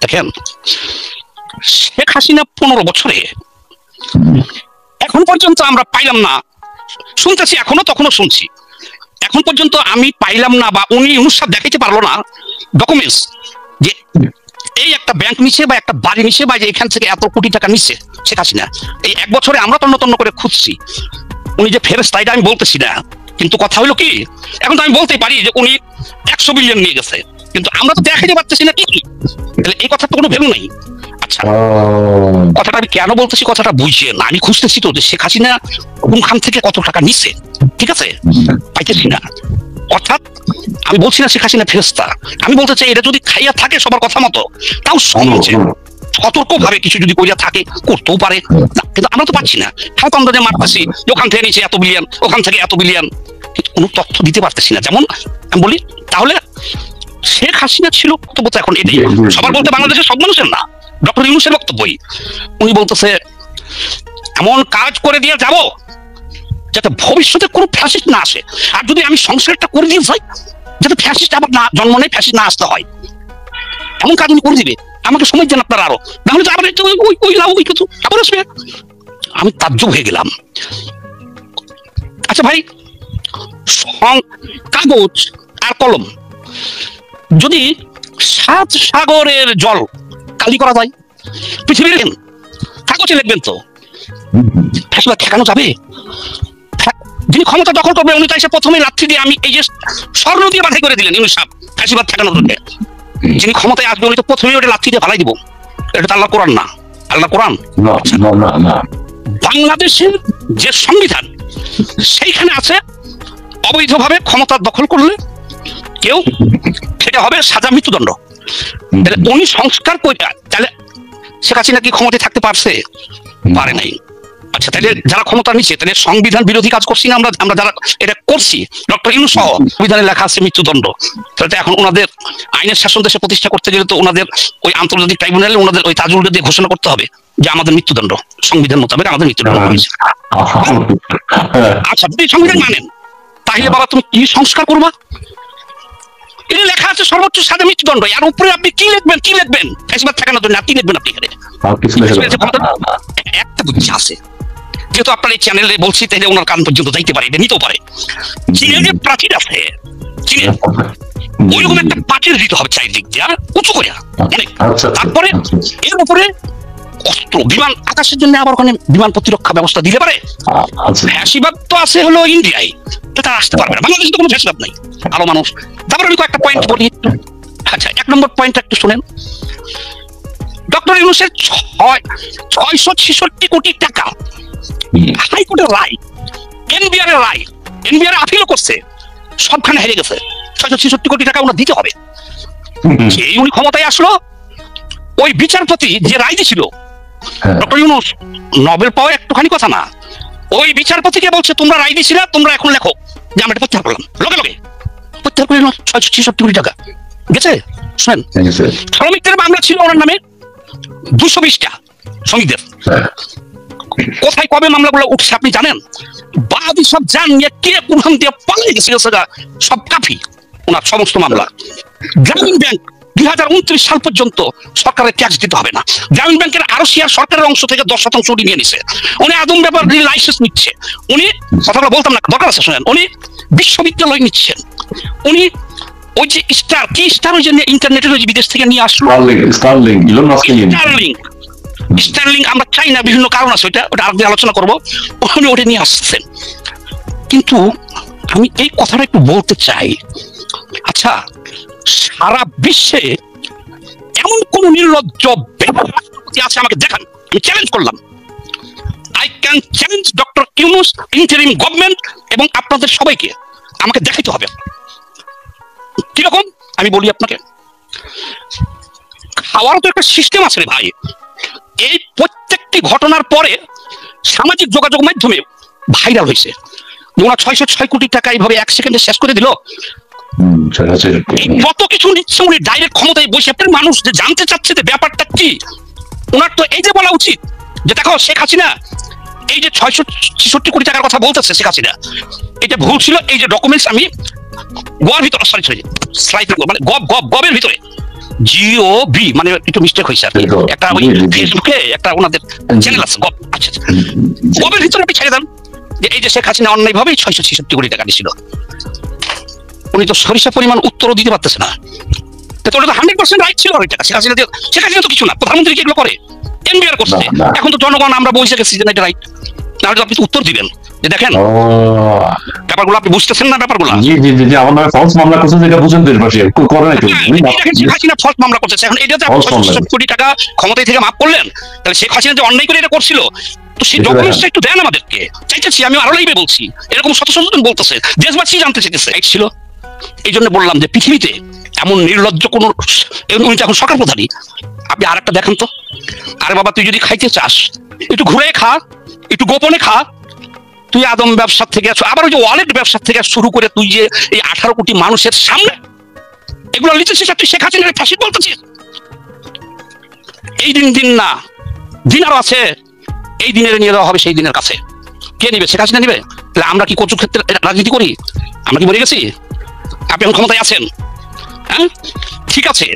দেখেন, শেখ হাসিনা 15 বছরে এখন পর্যন্ত আমরা পাইলাম না, শুনতেছি এখনো, তখনও শুনছি, এখন পর্যন্ত আমি পাইলাম না বা উনি অনুষ্ঠান দেখাইতে পারলো না ডকুমেন্টস যে এই একটা ব্যাংক নিচ্ছে বা একটা বাড়ি নিচ্ছে বা যে এখান থেকে এত কোটি টাকা নিচ্ছে শেখ হাসিনা। এই 1 বছরে আমরা তন্ন তন্ন করে খুঁজছি, উনি যে ফেরেশতা এটা আমি বলতেছি না, কিন্তু কথা হলো কি, এখন তো আমি বলতেই পারি যে উনি 100 বিলিয়ন নিয়ে গেছে, কিন্তু আমরা তো দেখাইতে পারতেছি না কি, তাহলে এই কথা তো কোনো ভ্যালু নাই। আচ্ছা, কথাটা আমি কেন বলতেছি, কথাটা বুঝছেন? আমি খুঁজতেছি তো যে শেখ হাসিনা কোনখান থেকে কত টাকা নিচ্ছে, ঠিক আছে, পাইতেছি না। অর্থাৎ আমি বলছি না শেখ হাসিনা ফেরেশতা, আমি বলতে চাই এটা যদি খাইয়া থাকে সবার কথা মতো, তাও সমাজে সতর্ক ভাবে কিছু যদি কইরা থাকে করতেও পারে না, কিন্তু আমরা তো পাচ্ছি না। হ্যাঁ, আমরা যে মারতেছি ওখান থেকে নিচে এত বিলিয়ন, ওখান থেকে এত বিলিয়ন, কিন্তু কোনো তথ্য দিতে পারতেছি না। যেমন আমি বলি, তাহলে শেখ হাসিনা ছিল বক্তব্য তো এখন এটাই, সবার বলতে বাংলাদেশের সব মানুষের না, ডক্টর ইউনূসের বক্তব্যই। উনি বলতেছে এমন কাজ করে দিয়ে যাব যাতে ভবিষ্যতে কোনো ফ্যাসিস্ট না আসে, আর যদি আমি সংস্কারটা করে দিয়ে যাই যাতে ফ্যাসিস্ট আবার না জন্ম নেয়, ফ্যাসিস্ট না আসতে হয়, এমন কাজ উনি করে দিবে। আমাকে সময় দেন আপনারা আরো, নাহলে তো আবার ওই কিছু আবার আসবে। আমি তাজ্জব হয়ে গেলাম। আচ্ছা ভাই, কাগজ আর কলম যদি 7 সাগরের জল কালি করা যায়, পৃথিবীর কাগজে লিখবেন তো ফ্যাসিবাদ ঠেকানো যাবে? যিনি ক্ষমতা দখল করবে উনি তাই সে প্রথমে লাথি দিয়ে আমি এই যে স্বর্ণ দিয়ে বাধাই করে দিলেন ইউনূস সাহেব ফ্যাসিবাদ ঠেকানোর জন্য। যিনি ক্ষমতায় আসবে উনি তো প্রথমেই ওটা লাথি দিয়ে ফালাই দিব। এটা তো আল্লাহ কোরআন না, আল্লাহ কোরআন। বাংলাদেশের যে সংবিধান সেইখানে আছে অবৈধভাবে ক্ষমতা দখল করলে কেউ সেটা হবে সাজা, মৃত্যুদণ্ড। তাহলে উনি সংস্কার করে, তাহলে শেখ হাসিনা কি ক্ষমতায় থাকতে পারছে? পারে নাই। আচ্ছা, তাহলে যারা ক্ষমতা নিচ্ছে তাহলে সংবিধান বিরোধী কাজ করছি না আমরা যারা এটা করছি, ডক্টর ইউনূস সহ, সংবিধানে লেখা আছে মৃত্যুদণ্ড। তাহলে এখন ওনাদের আইনের শাসন দেশে প্রতিষ্ঠা করতে গেলে তো ওনাদের ওই আন্তর্জাতিক ট্রাইব্যুনালে ওনাদের ওই তাজুলটা দিয়ে ঘোষণা করতে হবে যে আমাদের মৃত্যুদণ্ড, সংবিধান মোতাবেক আমাদের মৃত্যুদণ্ড হয়েছে। আচ্ছা, যদি সংবিধান মানেন তাহলে বাবা তুমি কি সংস্কার করবা? এটা লেখা আছে সর্বোচ্চ সাজা মৃত্যুদণ্ড, আর উপরে আপনি কি লিখবেন ফ্যাসিবাদ ঠেকানোর জন্য? কি লিখবেন আপনি এখানে? একটা বুদ্ধি আছে, যেহেতু আপনার এই চ্যানেলে বলছি তাহলে ওনার কান পর্যন্ত যাইতে পারে, এটা নিতেও পারে। চীনের যে প্রাচীর আছে, চীনের ওইরকম একটা প্রাচীর দিতে হবে চারিদিক দিয়ে উঁচু করে, তারপরে এর উপরে অস্ত্র, বিমান, আকাশের জন্য আবার ওখানে বিমান প্রতিরক্ষা ব্যবস্থা দিতে পারে। ফ্যাসিবাদ তো আছে হলো ইন্ডিয়ায়, তো তারা আসতে পারবে না, বাংলাদেশে তো কোনো ফ্যাসিবাদ নাই, আরো মানুষ। তারপরে আমি কয়েকটা পয়েন্ট বলি। আচ্ছা, 1 নম্বর পয়েন্ট একটু শুনেন। ডক্টর ইউনূসের 666 কোটি টাকা হাইকোর্টের রায়, এনবিআর এর রায়, এনবিআর আপিলও করছে, সবখানে হেরে গেছে। 666 কোটি টাকা ওনার দিতে হবে। এই উনি ক্ষমতায় আসলো, ওই বিচারপতি যে রায় দিয়েছিল ডক্টর ইউনূস, নোবেল পাওয়া একটুখানি কথা না, ওই বিচারপতিকে বলছে তোমরা রায় দিয়েছিলে, তোমরা এখন লেখো যে আমরা এটা প্রত্যাহার করলাম। লগে লগে প্রত্যাহার করে 666 কোটি টাকা গেছে। শুনেন, শ্রমিকদের মামলা ছিল ওনার নামে 220টা শ্রমিকদের। কোথায় কবে মামলাগুলো উঠছে আপনি জানেন? বাদী সব জানিয়ে কে কোরআন দিয়ে পালিয়ে গেছে, সব কাফি ওনার সমস্ত মামলা। গ্রামীণ ব্যাংক 2029 সাল পর্যন্ত সরকারের ট্যাক্স দিতে হবে না। গ্রামীণ ব্যাংকের আরো শেয়ার সরকারের অংশ থেকে 10% উঠে নিয়ে নিছে। উনি আদম ব্যাপার লাইসেন্স নিচ্ছে, উনি কথাটা বলতাম না, দরকার আছে শুনেন, উনি বিশ্ববিদ্যালয় নিচ্ছেন, উনি ওই যে স্টার ওই যে ইন্টারনেটের ওই বিদেশ থেকে নিয়ে আসলো স্টারলিং, আমরা চাই না, বিভিন্ন কারণ আছে, ওটা আরেকদিন আলোচনা করবো। উনি ওটা নিয়ে আসছেন। কিন্তু আমি এই কথাটা একটু বলতে চাই, আচ্ছা সারা বিশ্বে এমন কোন নির্লজ্জ রাষ্ট্রপতি আছে আমাকে দেখান, আমি চ্যালেঞ্জ করলাম। I can challenge doctor Yunus, interim government এবং আপনাদের সবাইকে, আমাকে দেখাইতে হবে। কিরকম আমি বলি আপনাকে, খাওয়ারও তো একটা সিস্টেম আছে রে ভাই। এই প্রত্যেকটি ঘটনার পরে সামাজিক যোগাযোগ মাধ্যমে ভাইরাল হয়েছে যে ওরা 606 কোটি টাকা এইভাবে 1 সেকেন্ডে শেষ করে দিল। কত কিছু নিচ্ছে উনি ডাইরেক্ট ক্ষমতায় বসে। আপনার মানুষ যে জানতে চাচ্ছে যে ব্যাপারটা কি, ওনার তো এই যে বলা উচিত যে দেখো শেখ হাসিনা এই যে 666 কোটি টাকার কথা বলতেছে শেখ হাসিনা, এটা ভুল ছিল। এই যে ডকুমেন্টস আমি গোয়ার ভিতরে, সরি স্লাইড মানে গবের ভিতরে GOB, মানে একটু মিস্টেক হয়েছে আর কি, একটা ওই ফেসবুকে একটা ওনাদের চ্যানেল আছে গব, আচ্ছা গবের ভিতরে আপনি ছেড়ে দেন যে এই যে শেখ হাসিনা অন্যায় ভাবে 666 কোটি টাকা দিয়েছিল, উনি তো সরিষা পরিমাণ উত্তরও দিতে পারতেছে না, তো ওটা তো 100% রাইট ছিল ওই টাকা। শেখ হাসিনা তো কিছু না, প্রধানমন্ত্রী যেগুলো করে এনবিআর করছে, এখন তো জনগণ আমরা বসে গেছি যে এটা রাইট, তাহলে আপনি উত্তর দিবেন যে দেখেন ব্যাপারগুলো আপনি বুঝতেছেন না, ব্যাপারগুলো জি জি জি আমার নামে ফলস মামলা করছে, যেটা বুঝেন দেশবাসী করে নাই। শেখ হাসিনা ফলস মামলা করতেছে, এখন এটা যে 666 কোটি টাকা ক্ষমতায় থেকে মাফ করলেন, তাহলে শেখ হাসিনা যে অন্যায় করে এটা করছিল, তো সেই ডকুমেন্টসটা একটু দেন আমাদেরকে, চাইতেছি আমি আরো লাইভে বলছি, এরকম শত শত জন বলতেছে, দেশবাসী জানতে চাইতেছে ছিল। এই জন্য বললাম যে পৃথিবীতে এমন নির্লজ্জ কোন, উনি এখন সরকার প্রধানই, আপনি আর একটা দেখেন তো, আরে বাবা তুই যদি খাইতে চাস একটু ঘুরে খা, একটু গোপনে খা, তুই আদম ব্যবসা থেকে আবার ওই যে ওয়ালেট ব্যবসা থেকে শুরু করে তুই যে এই 18 কোটি মানুষের সামনে এগুলো লিখেছিস, তুই শেখ হাসিনার ফাঁসি বলতেছিস। এই দিন না, দিন আরো আছে, এই দিনের নিয়ে দেওয়া হবে সেই দিনের কাছে। কে নিবে? শেখ হাসিনা নিবে? তাহলে আমরা কি কচু ক্ষেত্রে রাজনীতি করি? আমরা কি মরে গেছি? আপনি এখন ক্ষমতায় আছেন, হ্যাঁ ঠিক আছে,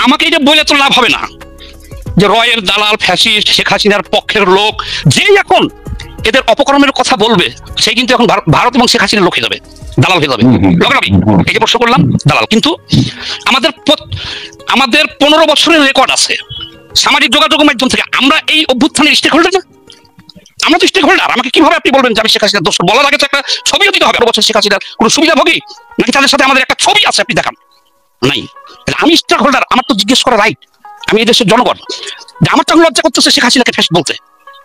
আমাকে এটা বলে তো লাভ হবে না যে রয়ের দালাল ফ্যাসিস্ট শেখ হাসিনার পক্ষের লোক যেই এখন এদের অপকর্মের কথা বলবে, সে কিন্তু এখন ভারত এবং শেখ হাসিনার লোক হয়ে যাবে, দালাল হয়ে যাবে। এই যে প্রশ্ন করলাম দালাল, কিন্তু আমাদের 15 বছরের রেকর্ড আছে সামাজিক যোগাযোগ মাধ্যম থেকে, আমরা এই অভ্যুত্থানের স্টেক হোল্ডার না, আমরা তো স্টেক হোল্ডার। আমাকে কিভাবে আপনি বলবেন যে আমি শেখ হাসিনার দোষ? বলার আগে তো একটা ছবিও দিতে হবে, বছর শেখ হাসিনার কোনো সুবিধাভোগী নাকি তাদের সাথে আমাদের একটা ছবি আছে, আপনি দেখান নাই। আমি স্টেক হোল্ডার, আমার তো জিজ্ঞেস করা রাইট, আমি এই দেশের জনগণ, যে আমার তখন লজ্জা করতেছে শেখ হাসিনাকে ফ্যাসিস্ট বলতে,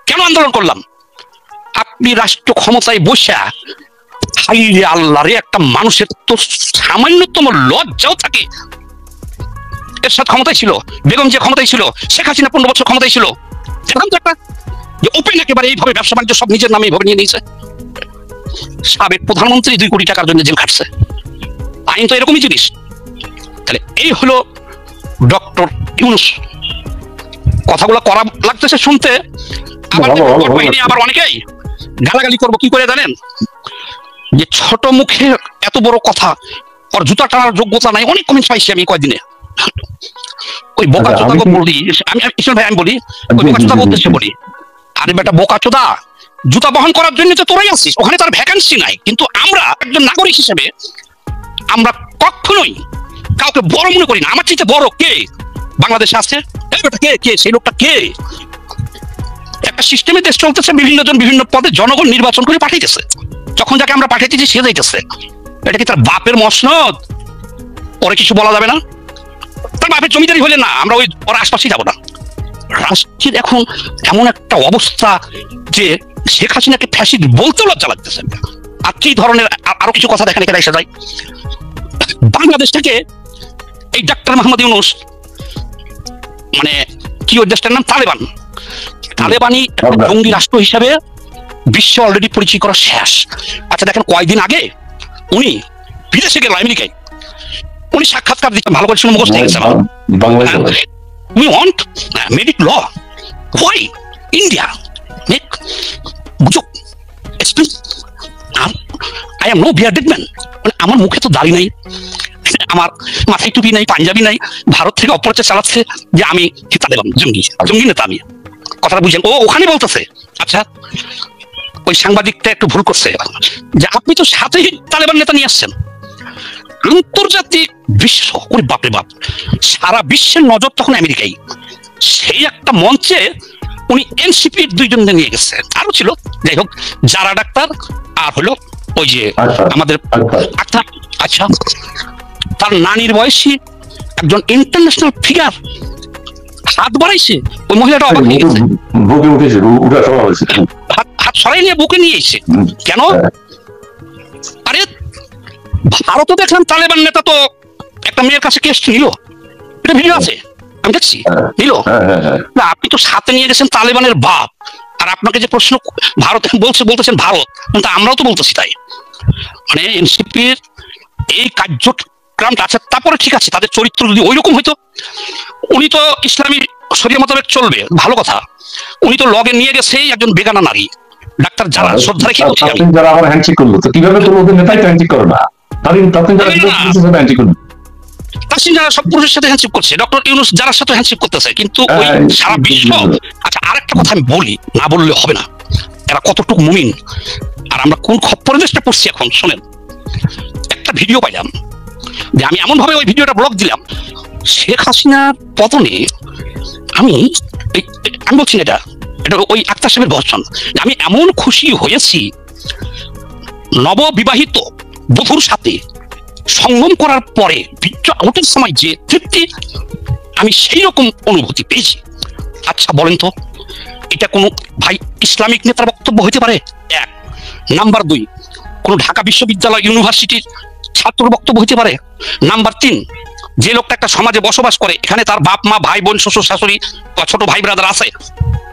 কেন আন্দোলন করলাম? আপনি রাষ্ট্র ক্ষমতায় বসে হাইরে আল্লাহ রে, একটা মানুষের তো সামান্যতম লজ্জাও থাকে। এর সাথে ক্ষমতায় ছিল বেগম, যে ক্ষমতায় ছিল শেখ হাসিনা 15 বছর ক্ষমতায় ছিল, দেখলাম তো একটা যে ওপেন একেবারে এইভাবে ব্যবসা বাণিজ্য সব নিজের নামে এইভাবে নিয়ে নিয়েছে। সাবেক প্রধানমন্ত্রী 2 কোটি টাকার জন্য জেল খাটছে, আইন তো এরকমই জিনিস। তাহলে এই হলো ডক্টর ইউনূস, কথাগুলো করা লাগতেছে শুনতে, আবার অনেকেই গালাগালি করবো কি করে জানেন, যে ছোট মুখে এত বড় কথা, ওর জুতা টানার যোগ্যতা নাই। অনেক কমেন্ট পাইছি আমি কয়েকদিনে, ওই বোকা চোদা বলি আমি বলি, ওই বোকা চোদা বলতেছে বলি, আরে বেটা বোকা চোদা, জুতা বহন করার জন্য তো তোরাই আসছিস, ওখানে তার ভ্যাকেন্সি নাই। কিন্তু আমরা একজন নাগরিক হিসেবে আমরা কখনোই কাউকে বড় মনে করি না। আমার চেয়ে বড় কে বাংলাদেশে আছে? কে সেই লোকটা কে? একটা সিস্টেমে দেশ চলতেছে, বিভিন্ন জন বিভিন্ন পদে জনগণ নির্বাচন করে পাঠাইতেছে, যখন যাকে আমরা পাঠাইতেছি সে যাইতেছে। এটা কি তার বাপের মসনদ? ওরে কিছু বলা যাবে না? তার বাপের জমিদারি হলে না, আমরা ওই ওর আশপাশে যাবো না। রাষ্ট্রের এখন এমন একটা অবস্থা যে শেখ হাসিনাকে ফ্যাসিস্ট বলতেও লজ্জা লাগতেছে। আর কি ধরনের আরো কিছু কথা দেখেন, এখানে এসে যায় বাংলাদেশ থেকে এই ডাক্তার মোহাম্মদ ইউনূস, মানে কি ওই দেশটার নাম তালেবান, তালেবানি জঙ্গি রাষ্ট্র হিসাবে বিশ্ব অলরেডি পরিচয় করা শেষ। আচ্ছা দেখেন, কয়েকদিন আগে উনি বিদেশে গেল আমেরিকায়, উনি সাক্ষাৎকার দিচ্ছেন, ভালো করে শুনে মুখস্থ হয়ে গেছে। We want medic law. Why India make I am no bearded man. আমার মুখে তো দাড়ি নাই, আমার মাথায় টুপি নাই, পাঞ্জাবি নাই, ভারত থেকে অপপ্রচার চালাচ্ছে যে আমি তালেবান জঙ্গি নেতা। আমি কথাটা বুঝেন, ও ওখানে বলতেছে। আচ্ছা ওই সাংবাদিকটা একটু ভুল করছে, যে আপনি তো সাথেই তালেবান নেতা নিয়ে আসছেন। আন্তর্জাতিক বিশ্ব, ওরে বাপরে বাপ, সারা বিশ্বের নজর তখন আমেরিকায়। সেই একটা মঞ্চে উনি এনসিপির 2 জনকে নিয়ে গেছে, আরো ছিল, যাই হোক, যারা ডাক্তার আর হলো ওই যে আমাদের আক্তার। আচ্ছা তার নানির বয়সী একজন ইন্টারন্যাশনাল ফিগার হাত বাড়াইছে, ওই মহিলাটা অবাক হয়ে গেছে, হাত সরাই নিয়ে বুকে নিয়ে এসে। কেন? আরে ভারতও দেখলাম তালেবান নেতা তো একটা মেয়ের কাছে কেস নিল, এটা ভিডিও আছে, আমি দেখছি, নিল না। আপনি তো সাথে নিয়ে গেছেন তালেবানের বাপ, আর আপনাকে যে প্রশ্ন ভারত বলতেছেন ভারত, কিন্তু আমরাও তো বলতেছি তাই। মানে এনসিপির এই কার্যক্রমটা, আচ্ছা তারপরে ঠিক আছে, তাদের চরিত্র যদি ওইরকম হইতো, উনি তো ইসলামী শরিয়া মোতাবেক চলবে, ভালো কথা। উনি তো লগে নিয়ে গেছে একজন বেগানা নারী ডাক্তার, যারা শ্রদ্ধা রেখে বলছি আমি, যারা আবার হ্যান্ডশেক করলো, তো কিভাবে তো ওদের নেতাই তো হ্যান্ডশেক করে না, তাদের যারা হ্যান্ডশেক করলো। তাসিন যারা সব পুরুষের সাথে হ্যান্ডশেক করছে, ডক্টর ইউনূস যারা সাথে হ্যান্ডশেক করতেছে, কিন্তু ওই সারা বিশ্ব। আচ্ছা, আরেকটা কথা আমি বলি, না বললে হবে না, এরা কতটুকু মুমিন আর আমরা কোন পরিবেশটা পড়ছি এখন শোনেন। একটা ভিডিও পাইলাম যে আমি এমন ভাবে ওই ভিডিওটা ব্লগ দিলাম, শেখ হাসিনার পতনে আমি বলছি না, এটা ওই আক্তার সাহেবের ভাষণ, আমি এমন খুশি হয়েছি, নববিবাহিত বধূর সাথে সঙ্গম করার পরে বীর্য আউটের সময় যে তৃপ্তি, আমি সেই রকম অনুভূতি পেয়েছি। আচ্ছা বলেন তো, এটা কোনো ভাই ইসলামিক নেতার বক্তব্য হইতে পারে? এক নাম্বার 2, কোন ঢাকা বিশ্ববিদ্যালয় ইউনিভার্সিটির ছাত্র বক্তব্য হইতে পারে? নাম্বার 3, যে লোকটা একটা সমাজে বসবাস করে, এখানে তার বাপ মা ভাই বোন শ্বশুর শাশুড়ি বা ছোট ভাই ব্রাদার আছে,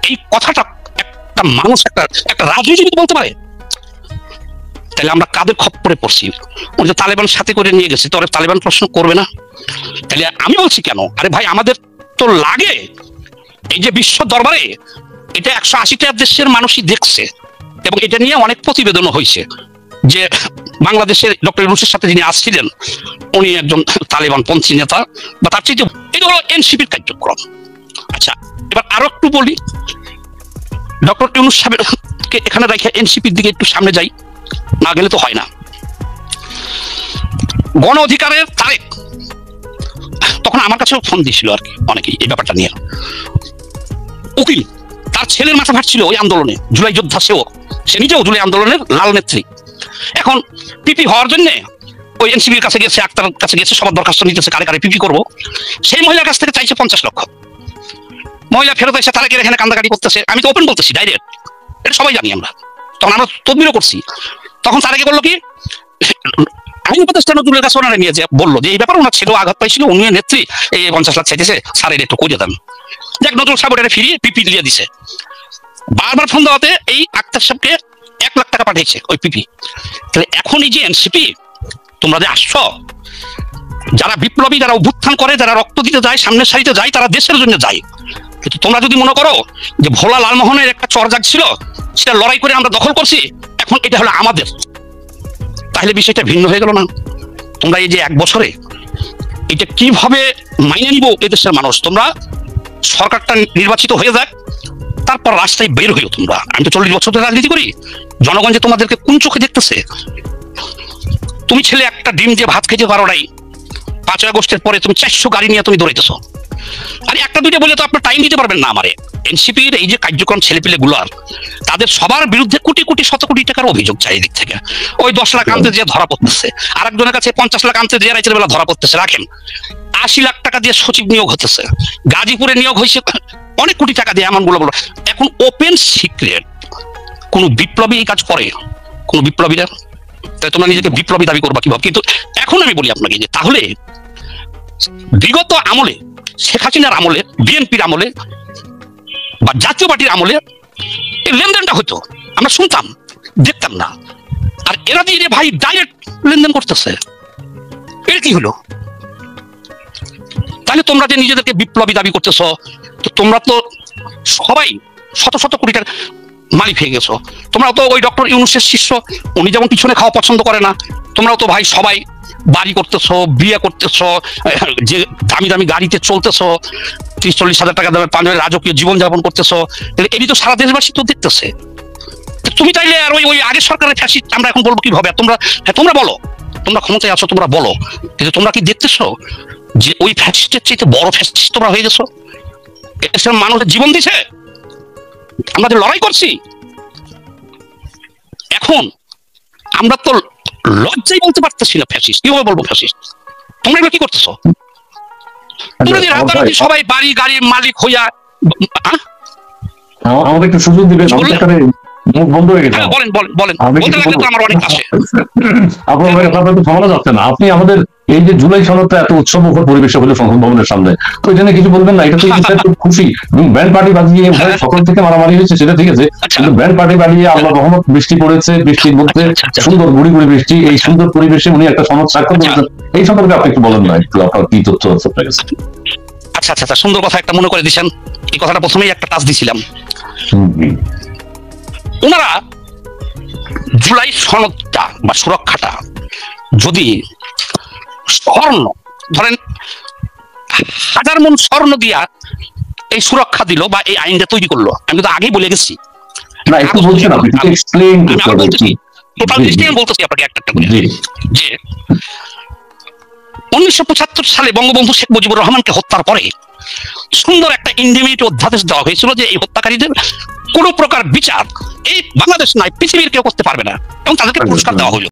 এই কথাটা একটা মানুষ একটা রাজনীতিবিদ বলতে পারে? তাহলে আমরা কাদের খপ্পরে পড়ছি? ওই যে তালেবান সাথে করে নিয়ে গেছে, তোর তালেবান প্রশ্ন করবে না? তাহলে আমি বলছি কেন, আরে ভাই আমাদের তো লাগে, এই যে বিশ্ব দরবারে এটা 180টা দেশের মানুষই দেখছে, এবং এটা নিয়ে অনেক প্রতিবেদনও হয়েছে যে বাংলাদেশের ডক্টর ইউনূসের সাথে যিনি আসছিলেন উনি একজন তালেবান পন্থী নেতা, বা তার চেয়ে এটা হলো এনসিপির কার্যক্রম। আচ্ছা, এবার আরো একটু বলি, ডক্টর ইউনূস সাহেবকে এখানে রেখে এনসিপির দিকে একটু সামনে যাই, না গেলে তো হয় না। গণ অধিকারের তারেক তখন আমার কাছেও ফোন দিয়েছিল আর কি, অনেকেই এই ব্যাপারটা নিয়ে। উকিল, তার ছেলের মাথা ফাটছিল ওই আন্দোলনে, জুলাই যোদ্ধা, সে নিজেও জুলাই আন্দোলনের লাল নেত্রী। এখন পিপি হওয়ার জন্য ওই এনসিপির কাছে গেছে, আক্তার কাছে গেছে, সবার দরখাস্ত নিতেছে, কারে কারে পিপি করবো। সেই মহিলার কাছ থেকে চাইছে 50 লক্ষ। মহিলা ফেরত এসে তারেকের এখানে কান্দাকাটি করতেছে, আমি তো ওপেন বলতেছি ডাইরেক্ট, এটা সবাই জানি আমরা, তখন আমরা তদবিরও করছি। তখন তারেকে বললো কি, আইন উপদেষ্টা নজরুলের কাছে ওনারা নিয়ে যে বললো যে এই ব্যাপারে ওনার ছেলেও আঘাত পাইছিল, উনি নেত্রী, এই 50 লাখ চাইতেছে, স্যার এটা একটু করে দেন। দেখ নজরুল সাহেব এটা ফিরিয়ে পিপি দিয়ে দিছে। বারবার ফোন দেওয়াতে এই আক্তার সাহেবকে 1 লাখ টাকা পাঠিয়েছে ওই পিপি। তাহলে এখন এই যে এনসিপি তোমরা যে আসছো, যারা বিপ্লবী, যারা অভ্যুত্থান করে, যারা রক্ত দিতে যায়, সামনের সারিতে যায়, তারা দেশের জন্য যায়। কিন্তু তোমরা যদি মনে করো যে ভোলা লালমোহনের একটা চর জাগছিল, সেটা লড়াই করে আমরা দখল করছি, এখন এটা হলো আমাদের, তাহলে বিষয়টা ভিন্ন হয়ে গেল না? তোমরা এই যে 1 বছরে এটা কিভাবে মাইনে নিব এদেশের মানুষ? তোমরা সরকারটা নির্বাচিত হয়ে যাক, তারপর রাস্তায় বের হইও তোমরা। আমি তো 40 বছর ধরে রাজনীতি করি, জনগণ যে তোমাদেরকে কোন চোখে দেখতেছে। তুমি ছেলে একটা ডিম দিয়ে ভাত খেতে পারো নাই, 5 আগস্টের পরে তুমি 400 গাড়ি নিয়ে তুমি দৌড়াইতেছো। আরে একটা দুইটা বলে তো আপনার টাইম দিতে পারবেন না আমারে। এনসিপির এই যে কার্যক্রম ছেলেপিলে গুলার, তাদের সবার বিরুদ্ধে কোটি কোটি শত কোটি টাকার অভিযোগ চারিদিক থেকে। ওই 10 লাখ আনতে যে ধরা পড়তেছে, আরেকজনের কাছে 50 লাখ আনতে যে রাইতের বেলা ধরা পড়তেছে। রাখেন 80 লাখ টাকা দিয়ে সচিব নিয়োগ হতেছে, গাজীপুরে নিয়োগ হয়েছে অনেক কোটি টাকা দিয়ে, এমন বলো। এখন ওপেন সিক্রেট কোন বিপ্লবী এই কাজ করে? কোন বিপ্লবীরা? তাই তোমরা নিজেকে বিপ্লবী দাবি করবা কিভাবে? কিন্তু এখন আমি বলি আপনাকে যে তাহলে বিগত আমলে, শেখ হাসিনার আমলে, বিএনপির আমলে বা জাতীয় পার্টির আমলে এই লেনদেনটা হতো, আমরা শুনতাম, দেখতাম না। আর এরা দিয়ে ভাই ডাইরেক্ট লেনদেন করতেছে, এটা কি হলো? তাহলে তোমরা যে নিজেদেরকে বিপ্লবী দাবি করতেছ, তো তোমরা তো সবাই শত শত কোটি টাকার মালিক হয়ে গেছো। তোমরাও তো ওই ডক্টর ইউনূসের শিষ্য, উনি যেমন পিছনে খাওয়া পছন্দ করে না, তোমরাও তো ভাই সবাই বাড়ি করতেছো, বিয়ে করতেছো, যে দামি দামি গাড়িতে চলতেছো, 30-40 হাজার টাকা দামের পাঞ্জাবের রাজকীয় জীবনযাপন করতেছো। এরই তো সারা দেশবাসী তো দেখতেছে। তুমি চাইলে আর ওই আগের সরকারের ফ্যাসিস্ট আমরা এখন বলবো কিভাবে? তোমরা বলো, তোমরা ক্ষমতায় আছো, তোমরা বলো, কিন্তু তোমরা কি দেখতেছো যে ওই ফ্যাসিস্টের চাইতে বড় ফ্যাসিস্ট তোমরা হয়ে গেছো? এদেশের মানুষের জীবন দিছে, আমরা যে লড়াই করছি, এখন আমরা তো লজ্জাই বলতে পারতেছি না ফ্যাসিস্ট। কিভাবে বলবো ফ্যাসিস্ট? তোমরা এগুলো কি করতেছো? তোমরা যে রাতারাতি সবাই বাড়ি গাড়ির মালিক হইয়া, আমাকে একটু সুযোগ দিবেন, মুখ বন্ধ হয়ে গেছে। বলেন বলেন বলেন, বলতে লাগলে তো আমার অনেক আসে। আপনার তো থামানো যাচ্ছে না। আপনি আমাদের এই যে জুলাই সনদটা এত উৎসবমুখর পরিবেশে হলো সংসদ ভবনের সামনে, তো এটা কিছু বলবেন না? এটা তো খুব খুশি, ব্যান্ড পার্টি বাজিয়ে সকাল থেকে মারামারি হয়েছে, সেটা ঠিক আছে, কিন্তু ব্যান্ড পার্টি বাজিয়ে আল্লাহ রহমত, বৃষ্টি পড়েছে, বৃষ্টির মধ্যে সুন্দর গুড়ি গুড়ি বৃষ্টি, এই সুন্দর পরিবেশে উনি একটা সনদ স্বাক্ষর করেছেন। এই সম্পর্কে আপনি একটু বলেন না, একটু আপনার কি তথ্য আছে আপনার কাছে? আচ্ছা আচ্ছা, সুন্দর কথা একটা মনে করে দিচ্ছেন। এই কথাটা প্রথমেই একটা টাচ দিছিলাম। ওনারা জুলাই সনদটা বা সুরক্ষাটা যদি স্বর্ণ, ধরেন হাজার মন স্বর্ণ দিয়া এই সুরক্ষা দিল বা এই আইনটা তৈরি করলো। আমি তো আগেই বলে গেছি। না একটু বলছেন আপনি, একটু এক্সপ্লেইন আমি করতে আবার হবে। বলতেছি, টোটাল লিস্টে আমি বলতেছি আপনাকে একটা একটা করে, যে 1975 সালে বঙ্গবন্ধু শেখ মুজিবুর রহমানকে হত্যার পরে সুন্দর একটা ইন্ডিমিনিটি অধ্যাদেশ দেওয়া হয়েছিল যে এই হত্যাকারীদের কোন প্রকার বিচার এই বাংলাদেশ নয় পৃথিবীর কেউ করতে পারবে না, এবং তাদেরকে পুরস্কার দেওয়া হলো।